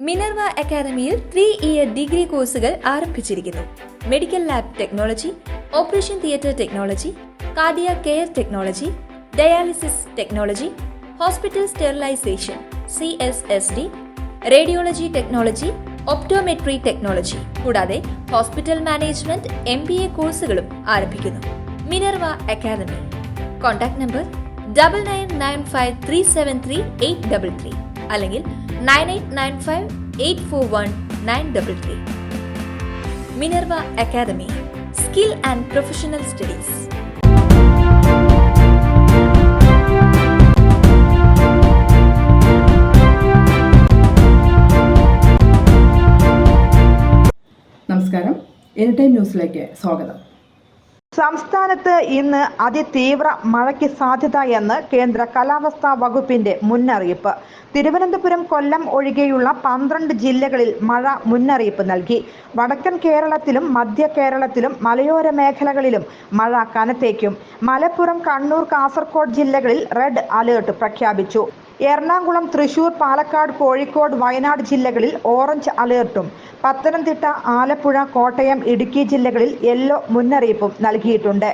Minerva അക്കാദമിയിൽ 3-ഇയർ degree കോഴ്സുകൾ ആരംഭിച്ചിരിക്കുന്നു. Medical lab technology, operation theatre technology, cardiac care technology, dialysis technology, hospital sterilization (CSSD), radiology technology, optometry technology കൂടാതെ hospital management MBA കോഴ്സുകളും ആരംഭിക്കുന്നു. Minerva academy. Contact number 9995373833 അല്ലെങ്കിൽ 9895841933. Minerva Academy, skill and professional studies. നമസ്കാരം, anytime ന്യൂസിലേക്ക് സ്വാഗതം. സംസ്ഥാനത്ത് ഇന്ന് അതിതീവ്ര മഴയ്ക്ക് സാധ്യത എന്ന് കേന്ദ്ര കാലാവസ്ഥാ വകുപ്പിന്റെ മുന്നറിയിപ്പ്. തിരുവനന്തപുരം, കൊല്ലം ഒഴികെയുള്ള 12 ജില്ലകളിൽ മഴ മുന്നറിയിപ്പ് നൽകി. വടക്കൻ കേരളത്തിലും മധ്യ കേരളത്തിലും മലയോര മേഖലകളിലും മഴ കനത്തേക്കും. മലപ്പുറം, കണ്ണൂർ, കാസർഗോഡ് ജില്ലകളിൽ റെഡ് അലേർട്ട് പ്രഖ്യാപിച്ചു. എറണാകുളം, തൃശൂർ, പാലക്കാട്, കോഴിക്കോട്, വയനാട് ജില്ലകളിൽ ഓറഞ്ച് അലേർട്ടും പത്തനംതിട്ട, ആലപ്പുഴ, കോട്ടയം, ഇടുക്കി ജില്ലകളിൽ യെല്ലോ മുന്നറിയിപ്പും നൽകിയിട്ടുണ്ട്.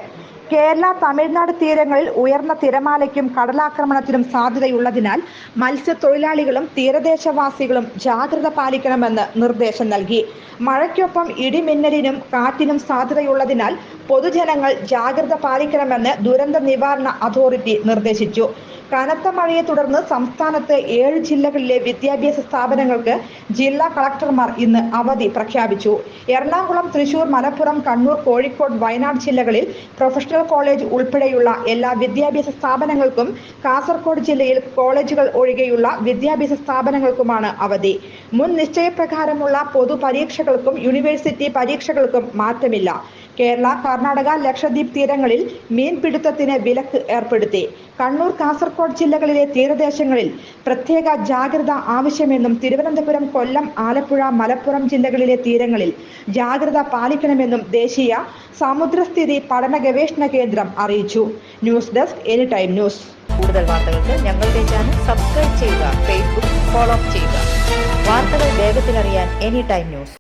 കേരള, തമിഴ്നാട് തീരങ്ങളിൽ ഉയർന്ന തിരമാലയ്ക്കും കടലാക്രമണത്തിനും സാധ്യതയുള്ളതിനാൽ മത്സ്യത്തൊഴിലാളികളും തീരദേശവാസികളും ജാഗ്രത പാലിക്കണമെന്ന് നിർദ്ദേശം നൽകി. മഴയ്ക്കൊപ്പം ഇടിമിന്നലിനും കാറ്റിനും സാധ്യതയുള്ളതിനാൽ പൊതുജനങ്ങൾ ജാഗ്രത പാലിക്കണമെന്ന് ദുരന്ത നിവാരണ അതോറിറ്റി നിർദ്ദേശിച്ചു. കനത്ത മഴയെ തുടർന്ന് സംസ്ഥാനത്ത് 7 ജില്ലകളിലെ വിദ്യാഭ്യാസ സ്ഥാപനങ്ങൾക്ക് ജില്ലാ കളക്ടർമാർ ഇന്ന് അവധി പ്രഖ്യാപിച്ചു. എറണാകുളം, തൃശൂർ, മലപ്പുറം, കണ്ണൂർ, കോഴിക്കോട്, വയനാട് ജില്ലകളിൽ പ്രൊഫഷണൽ കോളേജ് ഉൾപ്പെടെയുള്ള എല്ലാ വിദ്യാഭ്യാസ സ്ഥാപനങ്ങൾക്കും കാസർഗോഡ് ജില്ലയിൽ കോളേജുകൾ ഒഴികെയുള്ള വിദ്യാഭ്യാസ സ്ഥാപനങ്ങൾക്കുമാണ് അവധി. മുൻ നിശ്ചയപ്രകാരമുള്ള പൊതുപരീക്ഷകൾക്കും യൂണിവേഴ്സിറ്റി പരീക്ഷകൾക്കും മാറ്റമില്ല. കേരള, കർണാടക, ലക്ഷദ്വീപ് തീരങ്ങളിൽ മീൻപിടുത്തത്തിന് വിലക്ക് ഏർപ്പെടുത്തി. കണ്ണൂർ, കാസർഗോഡ് ജില്ലകളിലെ തീരദേശങ്ങളിൽ പ്രത്യേക ജാഗ്രത ആവശ്യമെന്നും തിരുവനന്തപുരം, കൊല്ലം, ആലപ്പുഴ, മലപ്പുറം ജില്ലകളിലെ തീരങ്ങളിൽ ജാഗ്രത പാലിക്കണമെന്നും ദേശീയ സമുദ്രസ്ഥിതി പഠന ഗവേഷണ കേന്ദ്രം അറിയിച്ചു. News desk, anytime news. കൂടുതൽ വാർത്തകൾക്ക് ഞങ്ങളുടെ ചാനൽ സബ്സ്ക്രൈബ് ചെയ്യുക, ഫേസ്ബുക്ക് ഫോളോ ചെയ്യുക. വാർത്തകൾ വേഗത്തിലറിയാൻ എനിടൈം ന്യൂസ്.